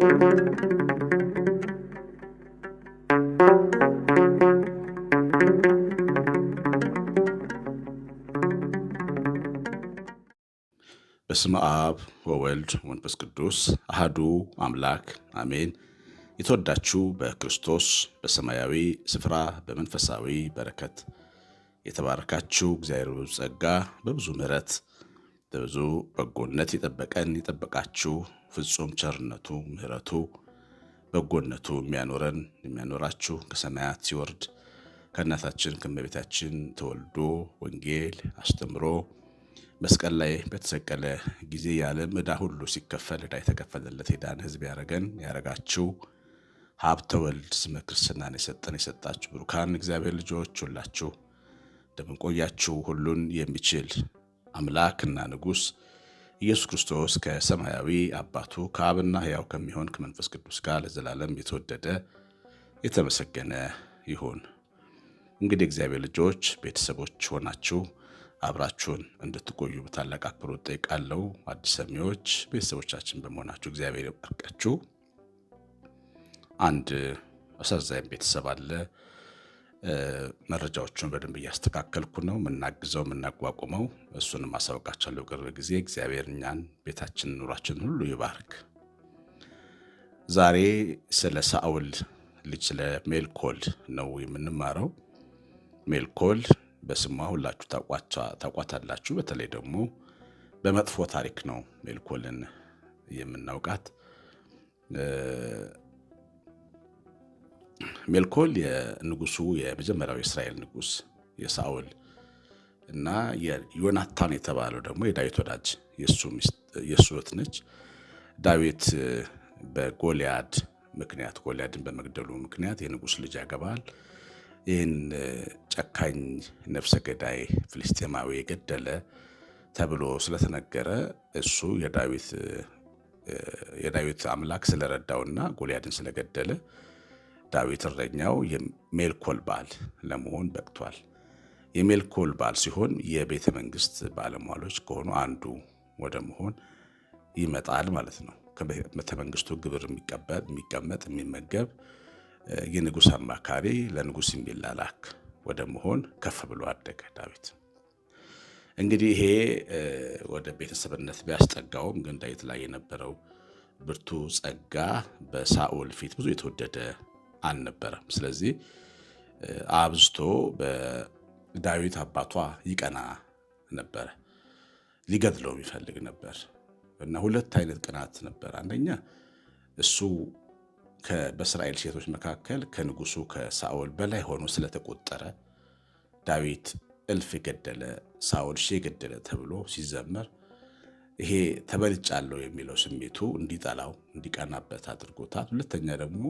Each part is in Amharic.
በስመ አብ ወወልድ ወመንፈስ ቅዱስ አሐዱ አምላክ አሜን። የተወዳችሁ በክርስቶስ በሰማያዊ ስፍራ በመንፈሳዊ በረከት የተባረካችሁ እግዚአብሔር በብዙ ጸጋ በብዙ ምሕረት በብዙ በጎነት የጠበቀን የጠበቃችሁ ፍጹም ቸርነቱ ምሕረቱ በጎነቱ የሚያኖራችሁ ከሰማያት ሲወርድ ከእናታችን ከእመቤታችን ተወልዶ ወንጌል አስተምሮ መስቀል ላይ በተሰቀለ ጊዜ የዓለም ዕዳ ሁሉ ሲከፈል ዕዳ የተከፈለለት የዳነ ሕዝብ ያረጋችሁ ሀብተ ወልድ ስመ ክርስትናን የሰጣችሁ ብሩካን እግዚአብሔር ልጆች ሁላችሁ እንደምንቆያችሁ ሁሉን የሚችል አምላክና ንጉሥ ኢየሱስ ክርስቶስ ከሰማያዊ አባቱ ከአብና ሕያው ከሚሆን ከመንፈስ ቅዱስ ጋር ለዘላለም የተወደደ የተመሰገነ ይሁን። እንግዲህ እግዚአብሔር ልጆች ቤተሰቦች ሆናችሁ አብራችሁን እንድትቆዩ በታላቅ አክብሮት ጠይቃለሁ። አዲስ ሰሚዎች ቤተሰቦቻችን በመሆናችሁ እግዚአብሔር ይባርካችሁ። አንድ አሳዛኝ ቤተሰብ አለ። መረጃዎቹን በደንብ እያስተካከልኩ ነው። የምናግዘው የምናቋቁመው እሱንም አሳውቃችኋለሁ ቅርብ ጊዜ። እግዚአብሔር እኛን ቤታችን ኑሯችን ሁሉ ይባርክ። ዛሬ ስለ ሳኦል ልጅ ስለ ሜልኮል ነው የምንማረው። ሜልኮል በስሟ ሁላችሁ ታቋታላችሁ። በተለይ ደግሞ በመጥፎ ታሪክ ነው ሜልኮልን የምናውቃት። ሜልኮል የንጉሱ የመጀመሪያው የእስራኤል ንጉስ የሳኦል እና የዮናታን የተባለው ደግሞ የዳዊት ወዳጅ የእሱ እህት ነች። ዳዊት በጎልያድ ምክንያት ጎልያድን በመግደሉ ምክንያት የንጉስ ልጅ ያገባል። ይህን ጨካኝ ነፍሰ ገዳይ ፍልስጤማዊ የገደለ ተብሎ ስለተነገረ እሱ የዳዊት አምላክ ስለረዳውና ጎልያድን ስለገደለ ዳዊት እረኛው የሜልኮል ባል ለመሆን በቅቷል። የሜልኮል ባል ሲሆን የቤተ መንግስት ባለሟሎች ከሆኑ አንዱ ወደ መሆን ይመጣል ማለት ነው። ከቤተ መንግስቱ ግብር የሚቀመጥ የሚመገብ የንጉስ አማካሪ ለንጉስ የሚላላክ ወደ መሆን ከፍ ብሎ አደገ ዳዊት። እንግዲህ ይሄ ወደ ቤተሰብነት ቢያስጠጋውም ግን ዳዊት ላይ የነበረው ብርቱ ጸጋ በሳኦል ፊት ብዙ የተወደደ አልነበረም። ስለዚህ አብዝቶ በዳዊት አባቷ ይቀና ነበረ፣ ሊገድለው ይፈልግ ነበር እና ሁለት አይነት ቅናት ነበር። አንደኛ እሱ በእስራኤል ሴቶች መካከል ከንጉሱ ከሳኦል በላይ ሆኖ ስለተቆጠረ ዳዊት እልፍ የገደለ ሳኦል ሺህ የገደለ ተብሎ ሲዘመር ይሄ ተበልጫለሁ የሚለው ስሜቱ እንዲጠላው እንዲቀናበት አድርጎታል። ሁለተኛ ደግሞ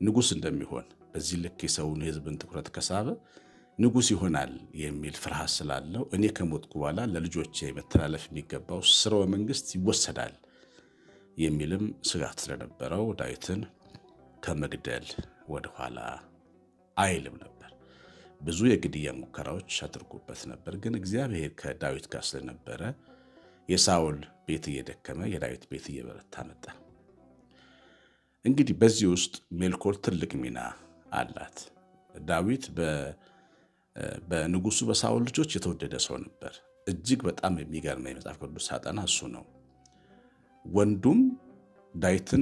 ንጉስ እንደሚሆን በዚህ ልክ የሰውን የሕዝብን ትኩረት ከሳበ ንጉስ ይሆናል የሚል ፍርሃት ስላለው እኔ ከሞትኩ በኋላ ለልጆቼ መተላለፍ የሚገባው ስርወ መንግስት ይወሰዳል የሚልም ስጋት ስለነበረው ዳዊትን ከመግደል ወደኋላ አይልም ነበር። ብዙ የግድያ ሙከራዎች አድርጎበት ነበር። ግን እግዚአብሔር ከዳዊት ጋር ስለነበረ የሳኦል ቤት እየደከመ የዳዊት ቤት እየበረታ መጣ። እንግዲህ በዚህ ውስጥ ሜልኮል ትልቅ ሚና አላት። ዳዊት በንጉሱ በሳኦል ልጆች የተወደደ ሰው ነበር። እጅግ በጣም የሚገርመኝ የመጽሐፍ ቅዱስ ሳጠና እሱ ነው። ወንዱም ዳዊትን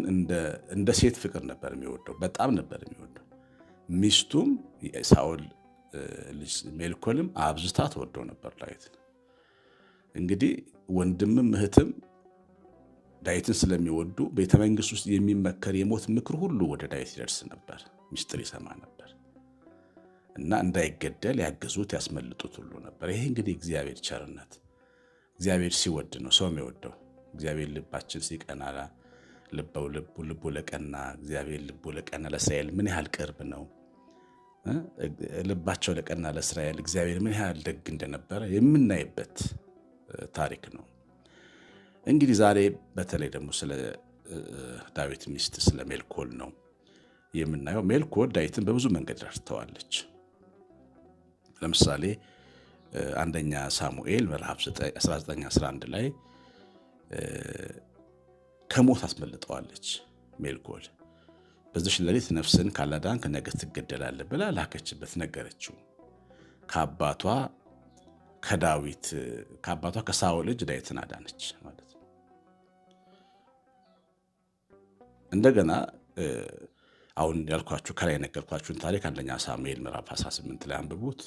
እንደ ሴት ፍቅር ነበር የሚወደው፣ በጣም ነበር የሚወደው። ሚስቱም የሳኦል ልጅ ሜልኮልም አብዝታ ተወደው ነበር ዳዊትን። እንግዲህ ወንድምም እህትም ዳዊትን ስለሚወዱ ቤተ መንግስት ውስጥ የሚመከር የሞት ምክር ሁሉ ወደ ዳዊት ይደርስ ነበር፣ ሚስጥር ይሰማ ነበር እና እንዳይገደል ያገዙት ያስመልጡት ሁሉ ነበር። ይሄ እንግዲህ እግዚአብሔር ቸርነት፣ እግዚአብሔር ሲወድ ነው ሰው የሚወደው። እግዚአብሔር ልባችን ሲቀና ልቡ ለቀና እግዚአብሔር ልቡ ለቀና ለእስራኤል ምን ያህል ቅርብ ነው። ልባቸው ለቀና ለእስራኤል እግዚአብሔር ምን ያህል ደግ እንደነበረ የምናይበት ታሪክ ነው። እንግዲህ ዛሬ በተለይ ደግሞ ስለ ዳዊት ሚስት ስለ ሜልኮል ነው የምናየው። ሜልኮል ዳዊትን በብዙ መንገድ ረድተዋለች። ለምሳሌ አንደኛ ሳሙኤል ምዕራፍ 19:11 ላይ ከሞት አስመልጠዋለች። ሜልኮል በዚህ ሌሊት ነፍስን ካላዳንክ ነገ ትገደላለህ ብላ ላከችበት፣ ነገረችው። ከአባቷ ከሳኦል ልጅ ዳዊትን አዳነች ማለት ነው። እንደገና አሁን ያልኳችሁ ከላይ ነገርኳችሁን ታሪክ አንደኛ ሳሙኤል ምዕራፍ 18 ላይ አንብቡት።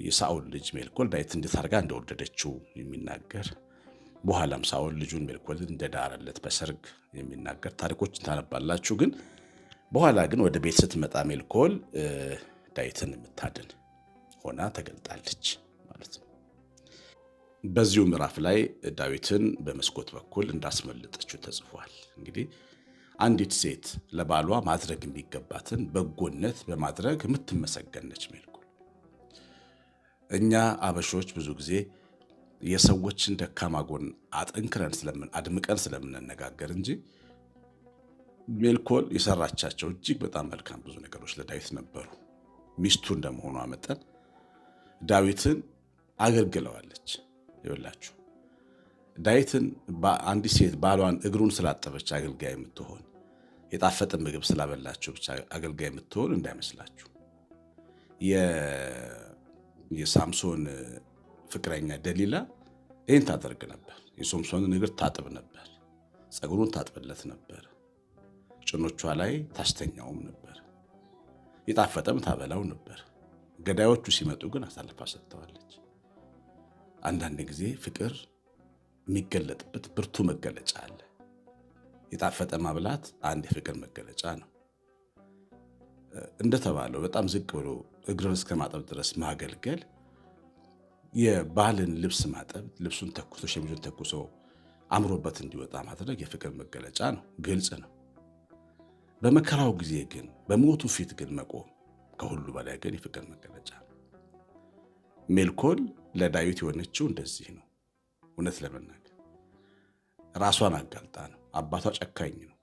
የሳኦል ልጅ ሜልኮል ዳዊት እንዴት አድርጋ እንደወደደችው የሚናገር በኋላም ሳኦል ልጁን ሜልኮልን እንደዳረለት በሰርግ የሚናገር ታሪኮችን ታነባላችሁ። ግን በኋላ ግን ወደ ቤት ስትመጣ ሜልኮል ዳዊትን የምታድን ሆና ተገልጣለች ማለት ነው። በዚሁ ምዕራፍ ላይ ዳዊትን በመስኮት በኩል እንዳስመለጠችው ተጽፏል። እንግዲህ አንዲት ሴት ለባሏ ማድረግ የሚገባትን በጎነት በማድረግ የምትመሰገነች ሜልኮል። እኛ አበሾች ብዙ ጊዜ የሰዎችን ደካማ ጎን አድምቀን ስለምንነጋገር እንጂ ሜልኮል የሰራቻቸው እጅግ በጣም መልካም ብዙ ነገሮች ለዳዊት ነበሩ። ሚስቱ እንደመሆኗ መጠን ዳዊትን አገልግለዋለች። ይኸውላችሁ ዳዊትን አንዲት ሴት ባሏን እግሩን ስላጠበች አገልጋይ የምትሆን የጣፈጠ ምግብ ስላበላችሁ ብቻ አገልጋይ የምትሆን እንዳይመስላችሁ። የሳምሶን ፍቅረኛ ደሊላ ይህን ታደርግ ነበር። የሶምሶንን እግር ታጥብ ነበር፣ ፀጉሩን ታጥብለት ነበር፣ ጭኖቿ ላይ ታስተኛውም ነበር፣ የጣፈጠም ታበላው ነበር። ገዳዮቹ ሲመጡ ግን አሳልፋ ሰጥተዋለች። አንዳንድ ጊዜ ፍቅር የሚገለጥበት ብርቱ መገለጫ አለ። የጣፈጠ ማብላት አንድ የፍቅር መገለጫ ነው። እንደተባለው በጣም ዝቅ ብሎ እግርን እስከ ማጠብ ድረስ ማገልገል፣ የባልን ልብስ ማጠብ፣ ልብሱን ተኩሶ ሸሚዙን ተኩሶ አምሮበት እንዲወጣ ማድረግ የፍቅር መገለጫ ነው፣ ግልጽ ነው። በመከራው ጊዜ ግን በሞቱ ፊት ግን መቆም ከሁሉ በላይ ግን የፍቅር መገለጫ ነው። ሜልኮል ለዳዊት የሆነችው እንደዚህ ነው። እውነት ለመናገር ራሷን አጋልጣ ነው። አባቷ ጨካኝ ነው፣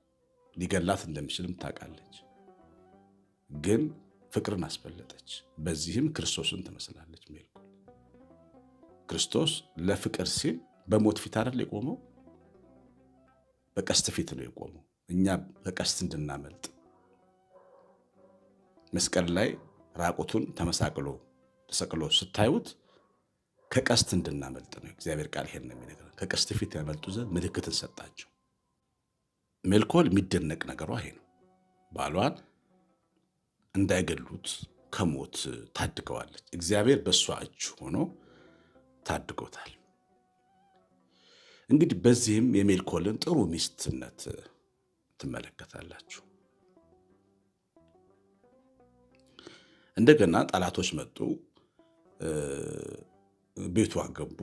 ሊገላት እንደሚችልም ታውቃለች። ግን ፍቅርን አስበለጠች። በዚህም ክርስቶስን ትመስላለች ሜልኮል። ክርስቶስ ለፍቅር ሲል በሞት ፊት አይደል የቆመው? በቀስት ፊት ነው የቆመው። እኛ በቀስት እንድናመልጥ መስቀል ላይ ራቁቱን ተሰቅሎ ስታዩት ከቀስት እንድናመልጥ ነው። እግዚአብሔር ቃል ይሄን ነው የሚነግረን። ከቀስት ፊት ያመልጡ ዘንድ ምልክትን ሰጣቸው። ሜልኮል የሚደነቅ ነገሯ ይሄ ነው። ባሏን እንዳይገሉት ከሞት ታድገዋለች። እግዚአብሔር በእሷ እጅ ሆኖ ታድጎታል። እንግዲህ በዚህም የሜልኮልን ጥሩ ሚስትነት ትመለከታላችሁ። እንደገና ጠላቶች መጡ፣ ቤቷ ገቡ፣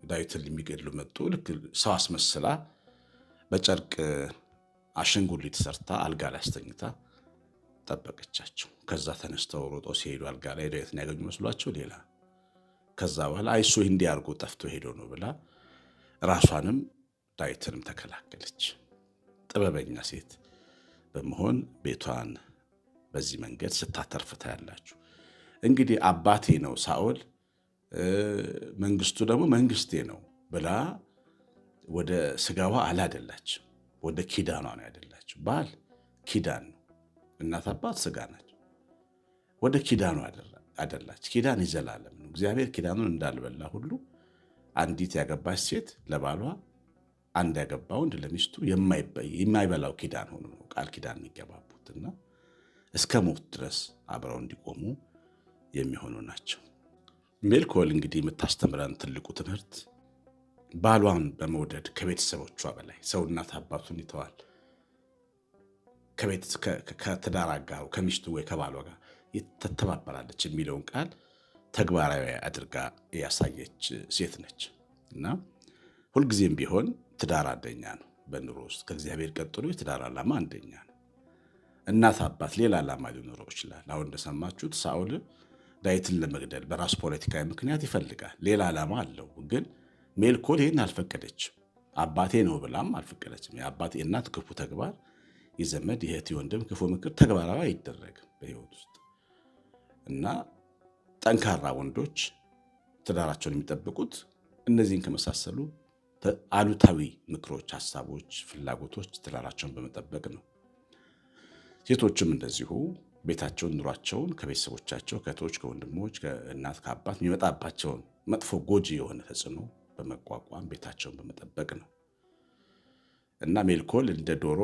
ዳዊትን የሚገድሉ መጡ። ልክ ሰው አስመስላ በጨርቅ አሸንጉሊት ሰርታ አልጋ ላይ አስተኝታ ጠበቀቻቸው። ከዛ ተነስተው ሮጦ ሲሄዱ አልጋ ላይ ዳዊትን ያገኙ መስሏቸው ሌላ። ከዛ በኋላ አይሶ እንዲያርጉ ጠፍቶ ሄዶ ነው ብላ ራሷንም ዳዊትንም ተከላከለች። ጥበበኛ ሴት በመሆን ቤቷን በዚህ መንገድ ስታተርፍ ታያላችሁ። እንግዲህ አባቴ ነው ሳኦል፣ መንግስቱ ደግሞ መንግስቴ ነው ብላ ወደ ስጋዋ አላደላችም፣ ወደ ኪዳኗ ነው ያደላችው። ባል ኪዳን ነው፣ እናት አባት ስጋ ናቸው። ወደ ኪዳኗ አደላች። ኪዳን የዘላለም ነው። እግዚአብሔር ኪዳኑን እንዳልበላ ሁሉ አንዲት ያገባች ሴት ለባሏ፣ አንድ ያገባ ወንድ ለሚስቱ የማይበላው ኪዳን ሆኖ ነው ቃል ኪዳን የሚገባቡትና እስከ ሞት ድረስ አብረው እንዲቆሙ የሚሆኑ ናቸው። ሜልኮል እንግዲህ የምታስተምረን ትልቁ ትምህርት ባሏን በመውደድ ከቤተሰቦቿ በላይ ሰው እናት አባቱን ይተዋል፣ ከትዳር አጋሩ ከሚስቱ ወይ ከባሏ ጋር ትተባበራለች የሚለውን ቃል ተግባራዊ አድርጋ ያሳየች ሴት ነች እና ሁልጊዜም ቢሆን ትዳር አንደኛ ነው በኑሮ ውስጥ። ከእግዚአብሔር ቀጥሎ የትዳር ዓላማ አንደኛ ነው። እናት አባት ሌላ ዓላማ ሊኖረው ይችላል። አሁን እንደሰማችሁት ሳኦል ዳዊትን ለመግደል በራሱ ፖለቲካዊ ምክንያት ይፈልጋል፣ ሌላ ዓላማ አለው። ግን ሜልኮል ይህን አልፈቀደችም። አባቴ ነው ብላም አልፈቀደችም። የአባት የእናት ክፉ ተግባር፣ የዘመድ የእህት የወንድም ክፉ ምክር ተግባራዊ አይደረግም በሕይወት ውስጥ እና ጠንካራ ወንዶች ትዳራቸውን የሚጠብቁት እነዚህን ከመሳሰሉ አሉታዊ ምክሮች፣ ሐሳቦች፣ ፍላጎቶች ትዳራቸውን በመጠበቅ ነው። ሴቶችም እንደዚሁ ቤታቸውን፣ ኑሯቸውን ከቤተሰቦቻቸው ከእህቶች፣ ከወንድሞች፣ ከእናት ከአባት የሚመጣባቸውን መጥፎ ጎጂ የሆነ ተጽዕኖ በመቋቋም ቤታቸውን በመጠበቅ ነው እና ሜልኮል እንደ ዶሮ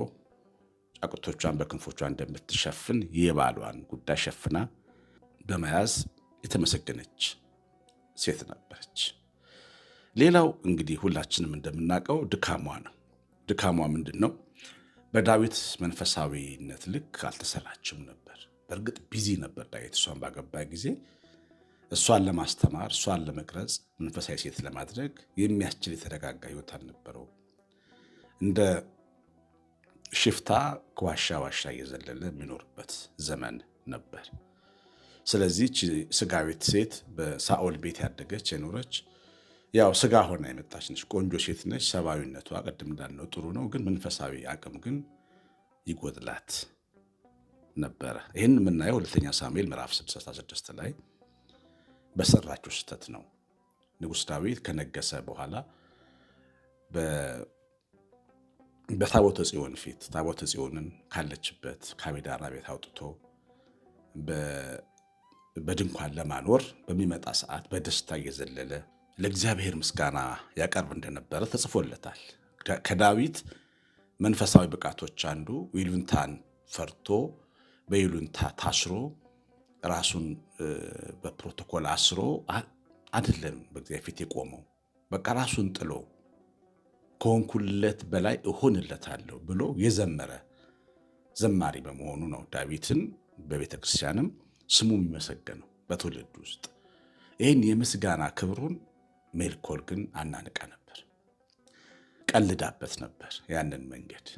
ጫጩቶቿን በክንፎቿ እንደምትሸፍን የባሏን ጉዳይ ሸፍና በመያዝ የተመሰገነች ሴት ነበረች። ሌላው እንግዲህ ሁላችንም እንደምናውቀው ድካሟ ነው። ድካሟ ምንድን ነው? በዳዊት መንፈሳዊነት ልክ አልተሰራችም ነበር። በእርግጥ ቢዚ ነበር ዳዊት። እሷን ባገባ ጊዜ እሷን ለማስተማር፣ እሷን ለመቅረጽ፣ መንፈሳዊ ሴት ለማድረግ የሚያስችል የተረጋጋ ሕይወት አልነበረው። እንደ ሽፍታ ከዋሻ ዋሻ እየዘለለ የሚኖርበት ዘመን ነበር። ስለዚህ ስጋዊት ሴት በሳኦል ቤት ያደገች የኖረች ያው ስጋ ሆና የመጣች ነች። ቆንጆ ሴት ነች። ሰብአዊነቷ ቅድም እንዳልነው ጥሩ ነው፣ ግን መንፈሳዊ አቅም ግን ይጎድላት ነበረ። ይህን የምናየው ሁለተኛ ሳሙኤል ምዕራፍ 66 ላይ በሰራችው ስህተት ነው። ንጉሥ ዳዊት ከነገሰ በኋላ በታቦተ ጽዮን ፊት ታቦተ ጽዮንን ካለችበት ከአቤዳራ ቤት አውጥቶ በድንኳን ለማኖር በሚመጣ ሰዓት በደስታ እየዘለለ ለእግዚአብሔር ምስጋና ያቀርብ እንደነበረ ተጽፎለታል። ከዳዊት መንፈሳዊ ብቃቶች አንዱ ይሉንታን ፈርቶ በይሉንታ ታስሮ ራሱን በፕሮቶኮል አስሮ አይደለም በእግዚአብሔር ፊት የቆመው። በቃ ራሱን ጥሎ ከሆንኩለት በላይ እሆንለታለሁ ብሎ የዘመረ ዘማሪ በመሆኑ ነው ዳዊትን በቤተ ክርስቲያንም ስሙ የሚመሰገነው በትውልድ ውስጥ። ይህን የምስጋና ክብሩን ሜልኮል ግን አናንቃ ነበር፣ ቀልዳበት ነበር። ያንን መንገድ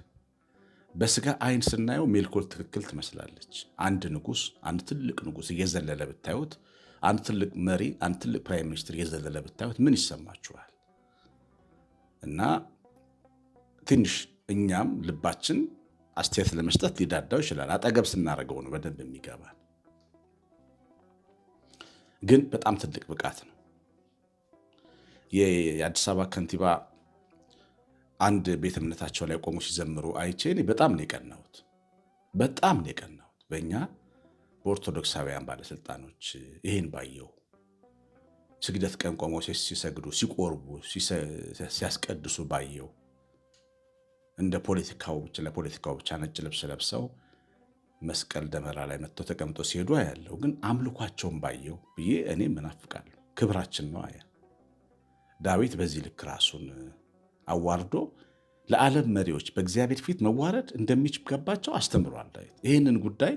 በስጋ አይን ስናየው ሜልኮል ትክክል ትመስላለች። አንድ ንጉሥ፣ አንድ ትልቅ ንጉሥ እየዘለለ ብታዩት፣ አንድ ትልቅ መሪ፣ አንድ ትልቅ ፕራይም ሚኒስትር እየዘለለ ብታዩት ምን ይሰማችኋል? እና ትንሽ እኛም ልባችን አስተያየት ለመስጠት ሊዳዳው ይችላል። አጠገብ ስናደርገው ነው በደንብ የሚገባል። ግን በጣም ትልቅ ብቃት ነው። የአዲስ አበባ ከንቲባ አንድ ቤተ እምነታቸው ላይ ቆሞ ሲዘምሩ አይቼ እኔ በጣም ነው የቀናሁት። በጣም ነው የቀናሁት። በእኛ በኦርቶዶክሳውያን ባለስልጣኖች ይህን ባየው ስግደት ቀን ቆመው ሲሰግዱ፣ ሲቆርቡ፣ ሲያስቀድሱ ባየው እንደ ለፖለቲካው ብቻ ነጭ ልብስ ለብሰው መስቀል ደመራ ላይ መጥተው ተቀምጦ ሲሄዱ አያለው። ግን አምልኳቸውን ባየው ብዬ እኔ ምናፍቃለሁ። ክብራችን ነው አያ ዳዊት በዚህ ልክ ራሱን አዋርዶ ለዓለም መሪዎች በእግዚአብሔር ፊት መዋረድ እንደሚገባቸው አስተምሯል ዳዊት። ይህንን ጉዳይ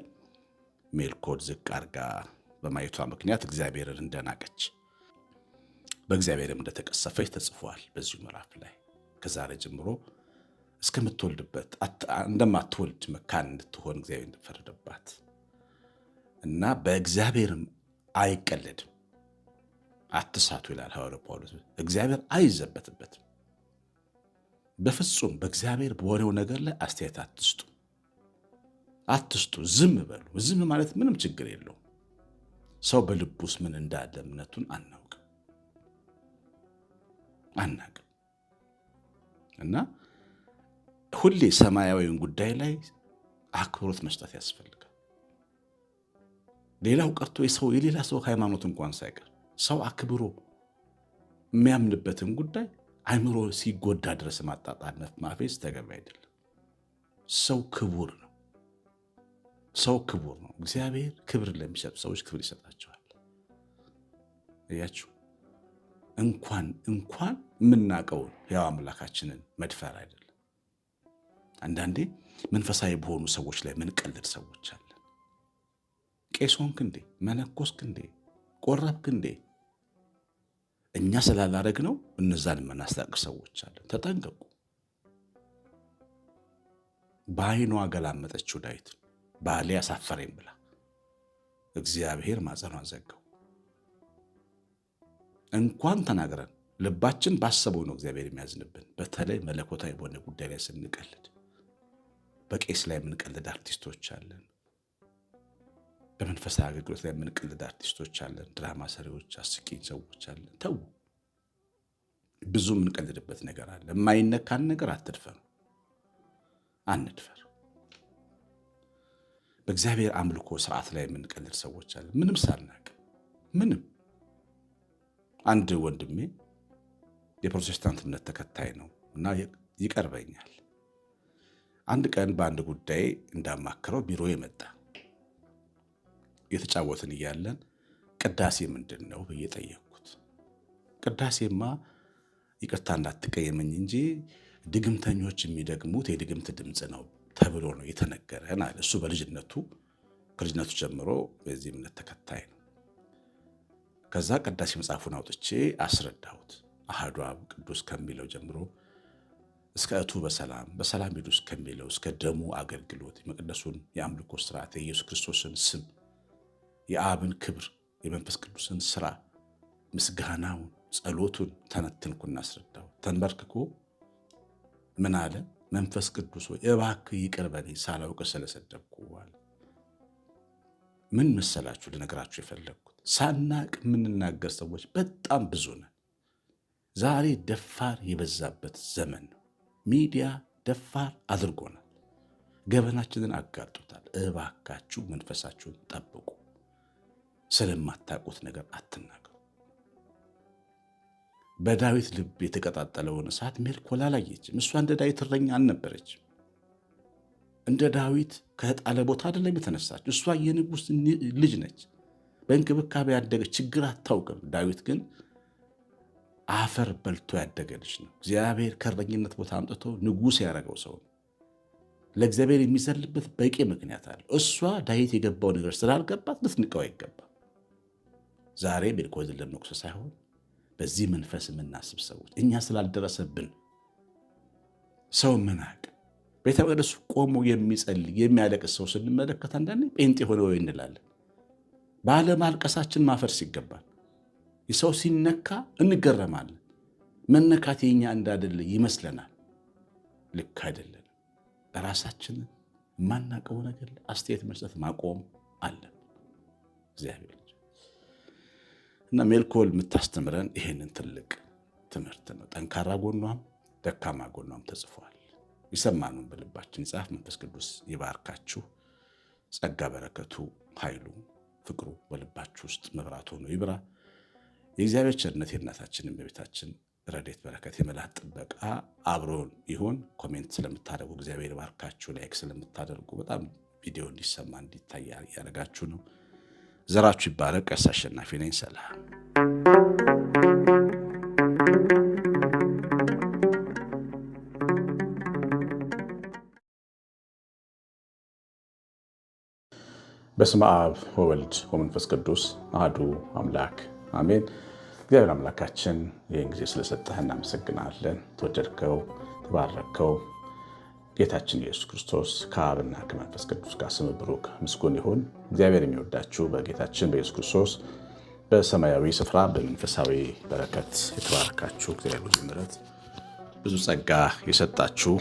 ሜልኮል ዝቅ አድርጋ በማየቷ ምክንያት እግዚአብሔርን እንደናቀች በእግዚአብሔርም እንደተቀሰፈች ተጽፏል በዚሁ ምዕራፍ ላይ። ከዛሬ ጀምሮ እስከምትወልድበት እንደማትወልድ መካን እንድትሆን እግዚአብሔር እንደፈረደባት እና በእግዚአብሔርም አይቀለድም። አትሳቱ ይላል ሐዋርያው ጳውሎስ። እግዚአብሔር አይዘበትበትም። በፍጹም በእግዚአብሔር በሆነው ነገር ላይ አስተያየት አትስጡ። ዝም በሉ። ዝም ማለት ምንም ችግር የለውም። ሰው በልቡ ውስጥ ምን እንዳለ እምነቱን አናቅም እና ሁሌ ሰማያዊውን ጉዳይ ላይ አክብሮት መስጠት ያስፈልጋል። ሌላው ቀርቶ የሌላ ሰው ሃይማኖት እንኳን ሳይቀር ሰው አክብሮ የሚያምንበትን ጉዳይ አይምሮ ሲጎዳ ድረስ ማጣጣነት ማፌዝ ተገቢ አይደለም። ሰው ክቡር ነው። እግዚአብሔር ክብር ለሚሰጡ ሰዎች ክብር ይሰጣቸዋል። እያችሁ እንኳን የምናውቀውን ሕያው አምላካችንን መድፈር አይደለም። አንዳንዴ መንፈሳዊ በሆኑ ሰዎች ላይ ምንቀልድ ሰዎች አለን። ቄስ ሆንክ እንዴ? መነኮስክ እንዴ? ቆረብክ እንዴ? እኛ ስላላረግ ነው እነዛን የምናስታቅ ሰዎች አለን። ተጠንቀቁ። በዓይኗ ገላመጠችው ዳዊት ባሌ አሳፈረኝ ብላ። እግዚአብሔር ማጸኗን ዘጋው። እንኳን ተናግረን ልባችን ባሰበው ነው እግዚአብሔር የሚያዝንብን። በተለይ መለኮታዊ በሆነ ጉዳይ ላይ ስንቀልድ፣ በቄስ ላይ የምንቀልድ አርቲስቶች አለን። በመንፈሳዊ አገልግሎት ላይ የምንቀልድ አርቲስቶች አለን። ድራማ ሰሪዎች፣ አስቂኝ ሰዎች አለን። ተው። ብዙ የምንቀልድበት ነገር አለ። የማይነካን ነገር አትድፈር፣ አንድፈር። በእግዚአብሔር አምልኮ ስርዓት ላይ የምንቀልድ ሰዎች አለ፣ ምንም ሳናቅ ምንም። አንድ ወንድሜ የፕሮቴስታንት እምነት ተከታይ ነው እና ይቀርበኛል። አንድ ቀን በአንድ ጉዳይ እንዳማክረው ቢሮ የመጣ የተጫወትን እያለን ቅዳሴ ምንድን ነው ብዬ ጠየቅኩት። ቅዳሴማ ይቅርታ እንዳትቀየመኝ እንጂ ድግምተኞች የሚደግሙት የድግምት ድምፅ ነው ተብሎ ነው የተነገረን አለ። እሱ ከልጅነቱ ጀምሮ በዚህ እምነት ተከታይ ነው። ከዛ ቅዳሴ መጽሐፉን አውጥቼ አስረዳሁት። አሐዱ አብ ቅዱስ ከሚለው ጀምሮ እስከ እቱ በሰላም ሂዱ እስከሚለው እስከ ደሙ አገልግሎት የመቅደሱን የአምልኮ ስርዓት የኢየሱስ ክርስቶስን ስም የአብን ክብር የመንፈስ ቅዱስን ስራ ምስጋናውን ጸሎቱን ተነትንኩና አስረዳሁ። ተንበርክኮ ምን አለ? መንፈስ ቅዱስ ሆይ እባክህ ይቅር በለኝ ሳላውቅ ስለሰደብኩ አለ። ምን መሰላችሁ ልነግራችሁ የፈለግኩት፣ ሳናቅ የምንናገር ሰዎች በጣም ብዙ ነን። ዛሬ ደፋር የበዛበት ዘመን ነው። ሚዲያ ደፋር አድርጎናል። ገበናችንን አጋርጦታል። እባካችሁ መንፈሳችሁን ጠብቁ። ስለማታውቁት ነገር አትናገሩ። በዳዊት ልብ የተቀጣጠለውን እሳት ሜልኮል አላየችም። እሷ እንደ ዳዊት እረኛ አልነበረችም። እንደ ዳዊት ከጣለ ቦታ አይደለም የተነሳችው። እሷ የንጉሥ ልጅ ነች። በእንክብካቤ ያደገች፣ ችግር አታውቅም። ዳዊት ግን አፈር በልቶ ያደገ ልጅ ነው። እግዚአብሔር ከእረኝነት ቦታ አምጥቶ ንጉሥ ያደረገው ሰው ነው። ለእግዚአብሔር የሚዘልበት በቂ ምክንያት አለ። እሷ ዳዊት የገባው ነገር ስላልገባት ልትንቀው አይገባም። ዛሬ ሜልኮልን ለመቁሰስ ሳይሆን በዚህ መንፈስ የምናስብ ሰዎች እኛ ስላልደረሰብን ሰው ምናቅ ቤተ መቅደሱ ቆሞ የሚጸልይ የሚያለቅስ ሰው ስንመለከት አንዳንዴ ጴንጤ ሆነ ወይ እንላለን። ባለማልቀሳችን ማፈር ሲገባል የሰው ሲነካ እንገረማለን። መነካት የኛ እንዳደለ ይመስለናል። ልክ አይደለም። በራሳችን የማናቀው ነገር አስተያየት መስጠት ማቆም አለ። እግዚአብሔር እና ሜልኮል የምታስተምረን ይሄንን ትልቅ ትምህርት ነው። ጠንካራ ጎኗም ደካማ ጎኗም ተጽፏል። ይሰማኑን በልባችን ይጻፍ። መንፈስ ቅዱስ ይባርካችሁ። ጸጋ በረከቱ ኃይሉ ፍቅሩ በልባችሁ ውስጥ መብራት ሆኖ ይብራ። የእግዚአብሔር ቸርነት የእናታችንን በቤታችን ረድኤት በረከት የመላእክት ጥበቃ አብሮን ይሁን። ኮሜንት ስለምታደርጉ እግዚአብሔር ባርካችሁ። ላይክ ስለምታደርጉ በጣም ቪዲዮ እንዲሰማ እንዲታይ ያደረጋችሁ ነው። ዘራችሁ ይባረክ። ቀሲስ አሸናፊ ነኝ። ሰላም። በስመ አብ ወወልድ ወመንፈስ ቅዱስ አሐዱ አምላክ አሜን። እግዚአብሔር አምላካችን ይህን ጊዜ ስለሰጠህ እናመሰግናለን። ተወደድከው፣ ተባረከው። ጌታችን ኢየሱስ ክርስቶስ ከአብና ከመንፈስ ቅዱስ ጋር ስም ብሩክ ምስጉን ይሁን። እግዚአብሔር የሚወዳችሁ በጌታችን በኢየሱስ ክርስቶስ በሰማያዊ ስፍራ በመንፈሳዊ በረከት የተባረካችሁ እግዚአብሔር ብዙ ምሕረት ብዙ ጸጋ የሰጣችሁ